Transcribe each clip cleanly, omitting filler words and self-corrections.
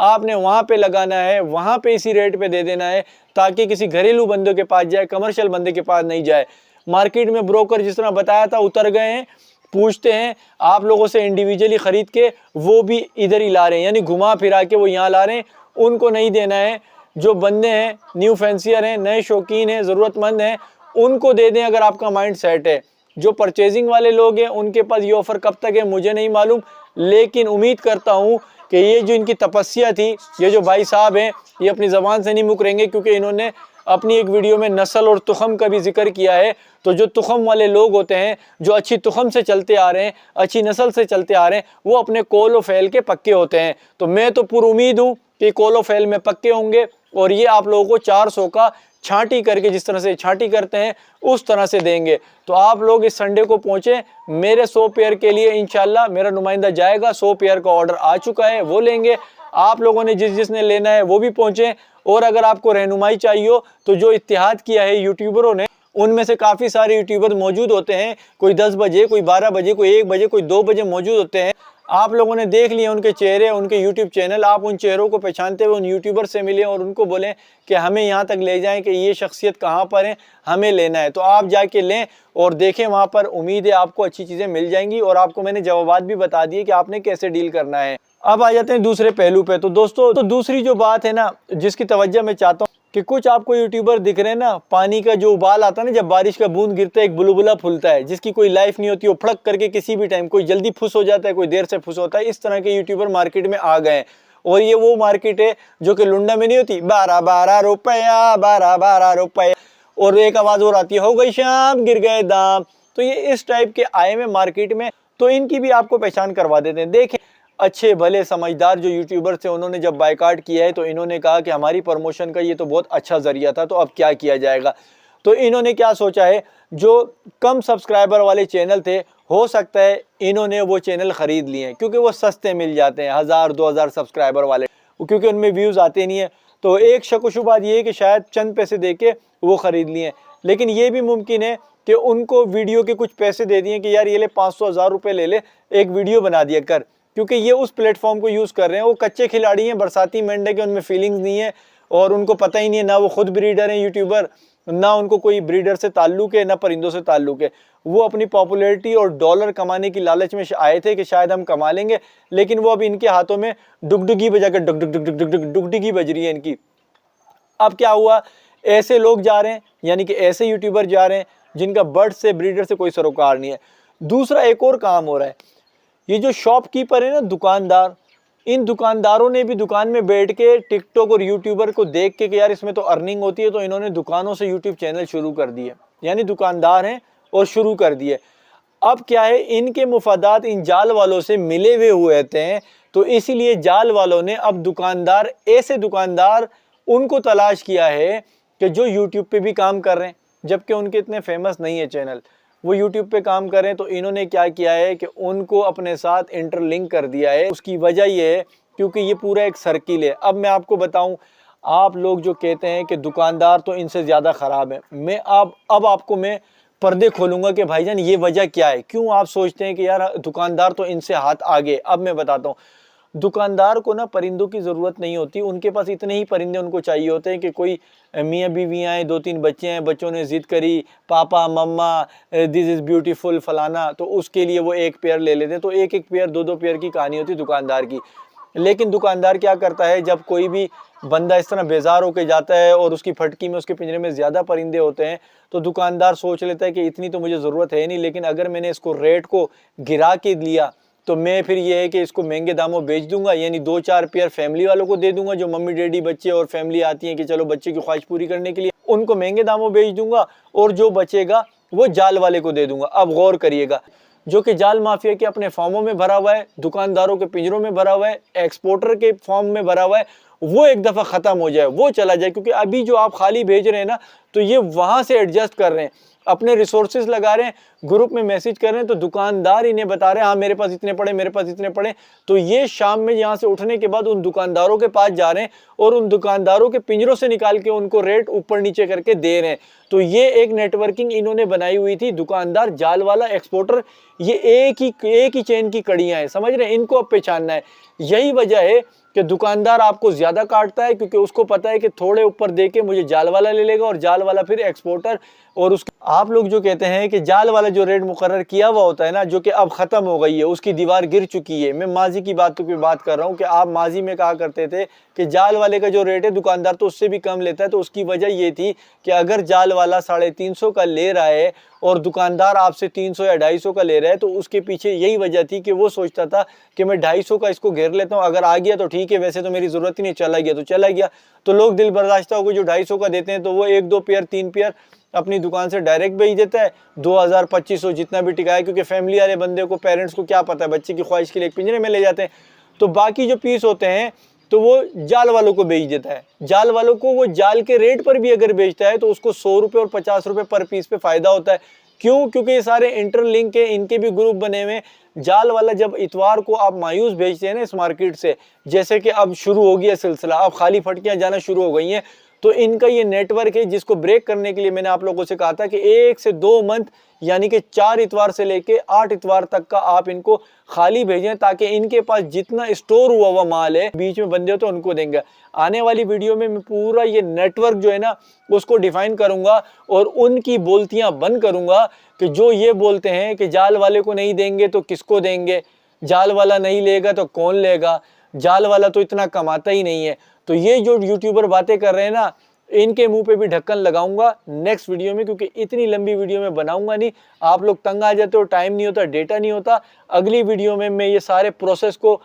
آپ نے وہاں پہ لگانا ہے, وہاں پہ اسی ریٹ پہ دے دینا ہے تاکہ کسی گھریلو بندوں کے پاس جائے, کمرشل بندے کے پاس نہیں جائے. مارکیٹ میں بروکر جس طرح بتایا تھا اتر گئے ہیں, پوچھتے ہیں آپ لوگوں سے انڈیویجلی خرید کے, وہ بھی ادھر ہی لا رہے ہیں, یعنی گھما پھرا کے وہ یہاں لا رہے ہیں. ان کو نہیں دینا ہے. جو بندے ہیں نیو فینسیئر ہیں, نئے شوقین ہیں, ضرورت مند ہیں, ان کو دے دیں اگر آپ کا مائنڈ سیٹ ہے. جو پرچیزنگ والے لوگ ہیں ان کے پاس یہ آفر کب تک ہے مجھے نہیں معلوم, لیکن امید کرتا ہوں کہ یہ جو ان کی تپسیا تھی, یہ جو بھائی صاحب ہیں یہ اپنی زبان سے نہیں مکریں گے, کیونکہ انہوں نے اپنی ایک ویڈیو میں نسل اور تخم کا بھی ذکر کیا ہے. تو جو تخم والے لوگ ہوتے ہیں, جو اچھی تخم سے چلتے آ رہے ہیں, اچھی نسل سے چلتے آ رہے ہیں, وہ اپنے کول و فعل کے پکے ہوتے ہیں. تو میں تو پر امید ہوں کہ کول و فعل میں پکے ہوں گے, اور یہ آپ لوگوں کو 400 کا چھانٹی کر کے, جس طرح سے چھانٹی کرتے ہیں اس طرح سے دیں گے. تو آپ لوگ اس سنڈے کو پہنچیں. میرے 100 پیئر کے لیے انشاءاللہ میرا نمائندہ جائے گا. 100 پیئر کا آرڈر آ چکا ہے, وہ لیں گے. آپ لوگوں نے جس نے لینا ہے وہ بھی پہنچیں. اور اگر آپ کو رہنمائی چاہیے ہو تو جو اتحاد کیا ہے یوٹیوبروں نے, ان میں سے کافی سارے یوٹیوبر موجود ہوتے ہیں. کوئی 10 بجے, کوئی 12 بجے, کوئی 1 بجے, کوئی 2 بجے موجود ہوتے ہیں. آپ لوگوں نے دیکھ لیے ان کے چہرے, ان کے یوٹیوب چینل. آپ ان چہروں کو پہچانتے ہوئے ان یوٹیوبر سے ملیں اور ان کو بولیں کہ ہمیں یہاں تک لے جائیں کہ یہ شخصیت کہاں پر ہے, ہمیں لینا ہے. تو آپ جا کے لیں اور دیکھیں وہاں پر. امید ہے آپ کو اچھی چیزیں مل جائیں گی, اور آپ کو میں نے جوابات بھی بتا دیے کہ آپ نے کیسے ڈیل کرنا ہے. اب آ جاتے ہیں دوسرے پہلو پہ. تو دوستو, تو دوسری جو بات ہے نا جس کی توجہ میں چاہتا ہوں کہ کچھ آپ کو یوٹیوبر دکھ رہے ہیں نا, پانی کا جو ابال آتا ہے نا, جب بارش کا بوند گرتا ہے ایک بلبلہ پھولتا ہے جس کی کوئی لائف نہیں ہوتی, وہ پھڑک کر کے کسی بھی ٹائم, کوئی جلدی پھس ہو جاتا ہے, کوئی دیر سے پھس ہوتا ہے. اس طرح کے یوٹیوبر مارکیٹ میں آ گئے ہیں. اور یہ وہ مارکیٹ ہے جو کہ لنڈا میں نہیں ہوتی, 12 روپیہ 12 روپیہ, اور ایک آواز اور آتی ہے, ہو گئی شام گر گئے دام. تو یہ اس ٹائپ کے آئے میں مارکیٹ میں. تو ان کی بھی آپ کو پہچان کروا دیتے ہیں. دیکھیں اچھے بھلے سمجھدار جو یوٹیوبر تھے, انہوں نے جب بائیکاٹ کیا ہے تو انہوں نے کہا کہ ہماری پروموشن کا یہ تو بہت اچھا ذریعہ تھا, تو اب کیا کیا جائے گا. تو انہوں نے کیا سوچا ہے, جو کم سبسکرائبر والے چینل تھے, ہو سکتا ہے انہوں نے وہ چینل خرید لیے ہیں کیونکہ وہ سستے مل جاتے ہیں, 1000-2000 سبسکرائبر والے, کیونکہ ان میں ویوز آتے نہیں ہیں. تو ایک شک و شبہات یہ ہے کہ شاید چند پیسے دے کے وہ خرید لیے ہیں. لیکن یہ بھی ممکن ہے کہ ان کو ویڈیو کے کچھ پیسے دے دیے کہ یار یہ لے 500-1000 روپے لے لے, ایک ویڈیو بنا دیا کر, کیونکہ یہ اس پلیٹ فارم کو یوز کر رہے ہیں. وہ کچے کھلاڑی ہیں, برساتی مینڈے کے, ان میں فیلنگز نہیں ہے, اور ان کو پتہ ہی نہیں ہے, نہ وہ خود بریڈر ہیں یوٹیوبر, نہ ان کو کوئی بریڈر سے تعلق ہے, نہ پرندوں سے تعلق ہے. وہ اپنی پاپولیرٹی اور ڈالر کمانے کی لالچ میں آئے تھے کہ شاید ہم کما لیں گے, لیکن وہ اب ان کے ہاتھوں میں ڈگڈگی بجا کے ڈگڈگی بج رہی ہے ان کی. اب کیا ہوا, ایسے لوگ جا رہے ہیں, یعنی کہ ایسے یوٹیوبر جا رہے ہیں جن کا برڈ سے, بریڈر سے کوئی سروکار نہیں ہے. دوسرا ایک اور کام ہو رہا ہے, یہ جو شاپ کیپر ہے نا, دکاندار, ان دکانداروں نے بھی دکان میں بیٹھ کے ٹک ٹاک اور یوٹیوبر کو دیکھ کے کہ یار اس میں تو ارننگ ہوتی ہے, تو انہوں نے دکانوں سے یوٹیوب چینل شروع کر دیے. یعنی دکاندار ہیں اور شروع کر دیے. اب کیا ہے, ان کے مفادات ان جال والوں سے ملے ہوئے ہوتے ہیں, تو اسی لیے جال والوں نے اب دکاندار, ایسے دکاندار ان کو تلاش کیا ہے کہ جو یوٹیوب پہ بھی کام کر رہے ہیں, جبکہ ان کے اتنے فیمس نہیں ہے چینل, وہ یوٹیوب پہ کام کریں. تو انہوں نے کیا کیا ہے کہ ان کو اپنے ساتھ انٹر لنک کر دیا ہے. اس کی وجہ یہ ہے کیونکہ یہ پورا ایک سرکل ہے. اب میں آپ کو بتاؤں, آپ لوگ جو کہتے ہیں کہ دکاندار تو ان سے زیادہ خراب ہے, میں اب آپ کو میں پردے کھولوں گا کہ بھائی جان یہ وجہ کیا ہے, کیوں آپ سوچتے ہیں کہ یار دکاندار تو ان سے ہاتھ آگے. اب میں بتاتا ہوں, دکاندار کو نا پرندوں کی ضرورت نہیں ہوتی, ان کے پاس اتنے ہی پرندے ان کو چاہیے ہوتے ہیں کہ کوئی میاں بیوی آئیں, 2-3 بچے ہیں, بچوں نے ضد کری, پاپا مما دس از بیوٹیفل فلانا, تو اس کے لیے وہ ایک پیئر لے لیتے ہیں. تو ایک پیئر 2 پیئر کی کہانی ہوتی ہے دکاندار کی. لیکن دکاندار کیا کرتا ہے, جب کوئی بھی بندہ اس طرح بیزار ہو کے جاتا ہے اور اس کی پھٹکی میں, اس کے پنجرے میں زیادہ پرندے ہوتے ہیں, تو دکاندار سوچ لیتا ہے کہ اتنی تو مجھے ضرورت ہے نہیں, لیکن اگر میں نے اس کو ریٹ کو گرا کے لیا تو میں پھر یہ ہے کہ اس کو مہنگے داموں بیچ دوں گا. یعنی 2-4 پیئر فیملی والوں کو دے دوں گا, جو ممی ڈیڈی بچے اور فیملی آتی ہیں کہ چلو بچے کی خواہش پوری کرنے کے لیے, ان کو مہنگے داموں بیچ دوں گا, اور جو بچے گا وہ جال والے کو دے دوں گا. اب غور کریے گا, جو کہ جال مافیا کے اپنے فارموں میں بھرا ہوا ہے, دکانداروں کے پنجروں میں بھرا ہوا ہے, ایکسپورٹر کے فارم میں بھرا ہوا ہے, وہ ایک دفعہ ختم ہو جائے, وہ چلا جائے. کیونکہ ابھی جو آپ خالی بھیج رہے ہیں نا, تو یہ وہاں سے ایڈجسٹ کر رہے ہیں, اپنے ریسورسز لگا رہے ہیں, گروپ میں میسج کر رہے ہیں, تو دکاندار انہیں بتا رہے ہیں ہاں میرے پاس اتنے پڑے, میرے پاس اتنے پڑے. تو یہ شام میں یہاں سے اٹھنے کے بعد ان دکانداروں کے پاس جا رہے ہیں اور ان دکانداروں کے پنجروں سے نکال کے ان کو ریٹ اوپر نیچے کر کے دے رہے ہیں. تو یہ ایک نیٹ ورکنگ انہوں نے بنائی ہوئی تھی. دکاندار, جال والا, ایکسپورٹر, یہ ایک ہی چین کی کڑیاں ہیں, سمجھ رہے ہیں, ان کو اب پہچاننا ہے. یہی وجہ ہے کہ دکاندار آپ کو زیادہ کاٹتا ہے کیونکہ اس کو پتہ ہے کہ تھوڑے اوپر دے کے مجھے جال والا لے لے گا اور جال والا پھر ایکسپورٹر. اور اس آپ لوگ جو کہتے ہیں کہ جال والا جو ریٹ مقرر کیا ہوا ہوتا ہے نا، جو کہ اب ختم ہو گئی ہے، اس کی دیوار گر چکی ہے. میں ماضی کی باتوں کی بات کر رہا ہوں کہ آپ ماضی میں کہا کرتے تھے کہ جال والے کا جو ریٹ ہے دکاندار تو اس سے بھی کم لیتا ہے. تو اس کی وجہ یہ تھی کہ اگر جال والا 350 کا لے رہا ہے اور دکاندار آپ سے 300 یا 250 کا لے رہا ہے تو اس کے پیچھے یہی وجہ تھی کہ وہ سوچتا تھا کہ میں 250 کا اس کو گھیر لیتا ہوں، اگر آ گیا تو ٹھیک ہے، ویسے تو میری ضرورت ہی نہیں، چلا گیا تو چلا گیا. تو لوگ دل برداشتہ ہو کے جو 250 کا دیتے ہیں تو وہ 1-2 پیئر 3 پیئر اپنی دکان سے ڈائریکٹ بھیج دیتا ہے. 2000-2500 جتنا بھی ٹکا ہے، کیونکہ فیملی والے بندے کو، پیرنٹس کو کیا پتہ ہے، بچے کی خواہش کے لیے ایک پنجرے میں لے جاتے ہیں. تو باقی جو پیس ہوتے ہیں تو وہ جال والوں کو بیچ دیتا ہے. جال والوں کو وہ جال کے ریٹ پر بھی اگر بیچتا ہے تو اس کو 100 روپے اور 50 روپے پر پیس پہ فائدہ ہوتا ہے. کیوں؟ کیونکہ یہ سارے انٹر لنک ہیں، ان کے بھی گروپ بنے ہوئے. جال والا جب اتوار کو آپ مایوس بھیجتے ہیں نا اس مارکیٹ سے، جیسے کہ اب شروع ہو گیا سلسلہ، اب خالی پھٹکیاں جانا شروع ہو گئی ہیں، تو ان کا یہ نیٹ ورک ہے جس کو بریک کرنے کے لیے میں نے آپ لوگوں سے کہا تھا کہ 1 سے 2 منتھ یعنی کہ 4 اتوار سے لے کے 8 اتوار تک کا آپ ان کو خالی بھیجیں، تاکہ ان کے پاس جتنا اسٹور ہوا ہوا مال ہے، بیچ میں بندے ہوتے ہیں ان کو دیں گے. آنے والی ویڈیو میں پورا یہ نیٹ ورک جو ہے نا اس کو ڈیفائن کروں گا اور ان کی بولتیاں بند کروں گا کہ جو یہ بولتے ہیں کہ جال والے کو نہیں دیں گے تو کس کو دیں گے، جال والا نہیں لے گا تو کون لے گا، جال والا تو اتنا کماتا ہی نہیں ہے. تو یہ جو یوٹیوبر باتیں کر رہے ہیں نا، ان کے منہ پہ بھی ڈھکن لگاؤں گا نیکسٹ ویڈیو میں، کیونکہ اتنی لمبی ویڈیو میں بناؤں گا نہیں، آپ لوگ تنگ آ جاتے ہو، ٹائم نہیں ہوتا، ڈیٹا نہیں ہوتا. اگلی ویڈیو میں یہ سارے پروسیس کو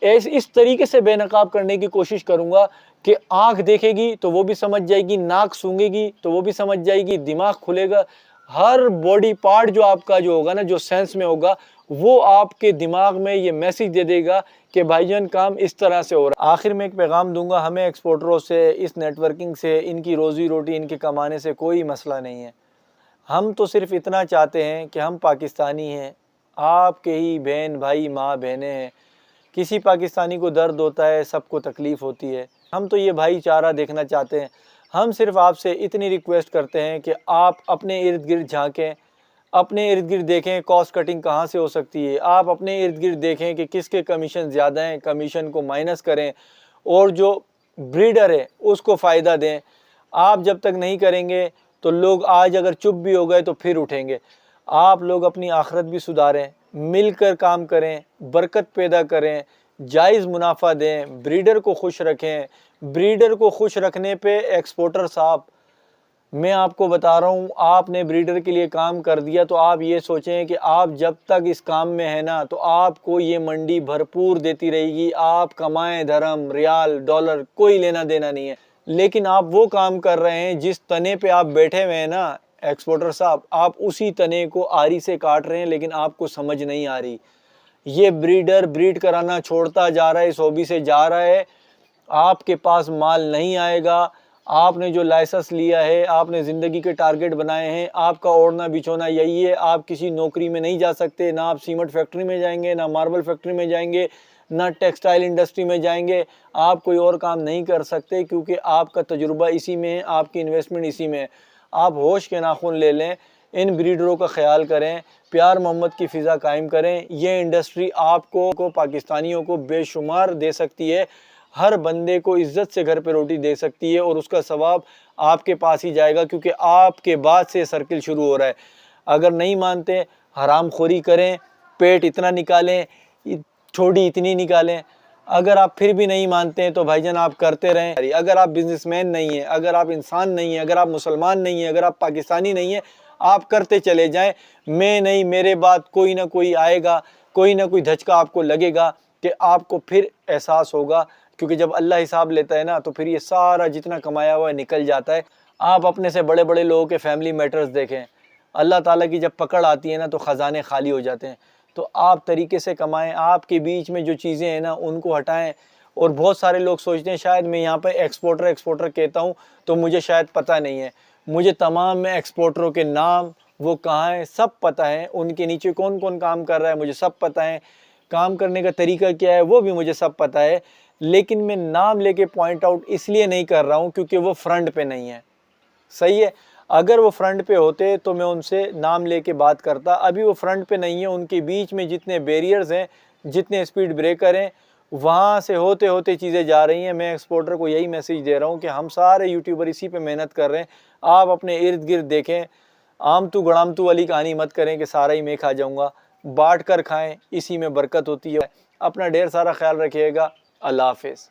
اس طریقے سے بے نقاب کرنے کی کوشش کروں گا کہ آنکھ دیکھے گی تو وہ بھی سمجھ جائے گی، ناک سونگے گی تو وہ بھی سمجھ جائے گی، دماغ کھلے گا، ہر باڈی پارٹ جو آپ کا جو ہوگا نا، جو سینس میں ہوگا، وہ آپ کے دماغ میں یہ میسج دے دے گا کہ بھائی جان کام اس طرح سے ہو رہا ہے. آخر میں ایک پیغام دوں گا، ہمیں ایکسپورٹروں سے، اس نیٹ ورکنگ سے، ان کی روزی روٹی، ان کے کمانے سے کوئی مسئلہ نہیں ہے. ہم تو صرف اتنا چاہتے ہیں کہ ہم پاکستانی ہیں، آپ کے ہی بہن بھائی ماں بہنیں ہیں. کسی پاکستانی کو درد ہوتا ہے، سب کو تکلیف ہوتی ہے. ہم تو یہ بھائی چارہ دیکھنا چاہتے ہیں. ہم صرف آپ سے اتنی ریکویسٹ کرتے ہیں کہ آپ اپنے ارد گرد جھانکیں، اپنے ارد گرد دیکھیں کاسٹ کٹنگ کہاں سے ہو سکتی ہے. آپ اپنے ارد گرد دیکھیں کہ کس کے کمیشن زیادہ ہیں، کمیشن کو مائنس کریں اور جو بریڈر ہے اس کو فائدہ دیں. آپ جب تک نہیں کریں گے تو لوگ آج اگر چپ بھی ہو گئے تو پھر اٹھیں گے. آپ لوگ اپنی آخرت بھی سدھاریں، مل کر کام کریں، برکت پیدا کریں، جائز منافع دیں، بریڈر کو خوش رکھیں. بریڈر کو خوش رکھنے پہ ایکسپورٹر صاحب، میں آپ کو بتا رہا ہوں، آپ نے بریڈر کے لیے کام کر دیا تو آپ یہ سوچیں کہ آپ جب تک اس کام میں ہیں نا تو آپ کو یہ منڈی بھرپور دیتی رہے گی. آپ کمائیں دھرم، ریال، ڈالر، کوئی لینا دینا نہیں ہے. لیکن آپ وہ کام کر رہے ہیں جس تنے پہ آپ بیٹھے ہوئے ہیں نا ایکسپورٹر صاحب، آپ اسی تنے کو آری سے کاٹ رہے ہیں، لیکن آپ کو سمجھ نہیں آ رہی. یہ بریڈر بریڈ کرانا چھوڑتا جا رہا ہے، اس ہابی سے جا رہا ہے. آپ کے پاس مال نہیں آئے گا. آپ نے جو لائسنس لیا ہے، آپ نے زندگی کے ٹارگٹ بنائے ہیں، آپ کا اوڑھنا بچھونا یہی ہے. آپ کسی نوکری میں نہیں جا سکتے، نہ آپ سیمنٹ فیکٹری میں جائیں گے، نہ ماربل فیکٹری میں جائیں گے، نہ ٹیکسٹائل انڈسٹری میں جائیں گے. آپ کوئی اور کام نہیں کر سکتے کیونکہ آپ کا تجربہ اسی میں ہے، آپ کی انویسٹمنٹ اسی میں ہے. آپ ہوش کے ناخن لے لیں، ان بریڈروں کا خیال کریں، پیار محبت کی فضا قائم کریں. یہ انڈسٹری آپ کو پاکستانیوں کو بے شمار دے سکتی ہے. ہر بندے کو عزت سے گھر پہ روٹی دے سکتی ہے اور اس کا ثواب آپ کے پاس ہی جائے گا، کیونکہ آپ کے بعد سے سرکل شروع ہو رہا ہے. اگر نہیں مانتے، حرام خوری کریں، پیٹ اتنا نکالیں، چھوڑی اتنی نکالیں. اگر آپ پھر بھی نہیں مانتے ہیں تو بھائی جان آپ کرتے رہیں. اگر آپ بزنس مین نہیں ہیں، اگر آپ انسان نہیں ہیں، اگر آپ مسلمان نہیں ہیں، اگر آپ پاکستانی نہیں ہیں، آپ کرتے چلے جائیں. میں نہیں، میرے بعد کوئی نہ کوئی آئے گا، کوئی نہ کوئی دھچکا آپ کو لگے گا کہ آپ کو پھر احساس ہوگا. کیونکہ جب اللہ حساب لیتا ہے نا تو پھر یہ سارا جتنا کمایا ہوا ہے نکل جاتا ہے. آپ اپنے سے بڑے بڑے لوگوں کے فیملی میٹرز دیکھیں، اللہ تعالیٰ کی جب پکڑ آتی ہے نا تو خزانے خالی ہو جاتے ہیں. تو آپ طریقے سے کمائیں، آپ کے بیچ میں جو چیزیں ہیں نا ان کو ہٹائیں. اور بہت سارے لوگ سوچتے ہیں شاید میں یہاں پہ ایکسپورٹر کہتا ہوں تو مجھے شاید پتہ نہیں ہے. مجھے تمام میں ایکسپورٹروں کے نام، وہ کہاں ہیں، سب پتہ ہے. ان کے نیچے کون کون کام کر رہا ہے مجھے سب پتہ ہے. کام کرنے کا طریقہ کیا ہے وہ بھی مجھے سب پتہ ہے. لیکن میں نام لے کے پوائنٹ آؤٹ اس لیے نہیں کر رہا ہوں کیونکہ وہ فرنٹ پہ نہیں ہے. صحیح ہے، اگر وہ فرنٹ پہ ہوتے تو میں ان سے نام لے کے بات کرتا. ابھی وہ فرنٹ پہ نہیں ہے. ان کے بیچ میں جتنے بیریئرز ہیں، جتنے اسپیڈ بریکر ہیں، وہاں سے ہوتے ہوتے چیزیں جا رہی ہیں. میں ایکسپورٹر کو یہی میسیج دے رہا ہوں کہ ہم سارے یوٹیوبر اسی پہ محنت کر رہے ہیں. آپ اپنے ارد گرد دیکھیں, آمتو گڑامتو والی کہانی مت کریں کہ سارا ہی میں کھا جاؤں گا. بانٹ کر کھائیں, اسی میں برکت ہوتی ہے. اپنا ڈھیر سارا خیال رکھیے گا. اللہ حافظ.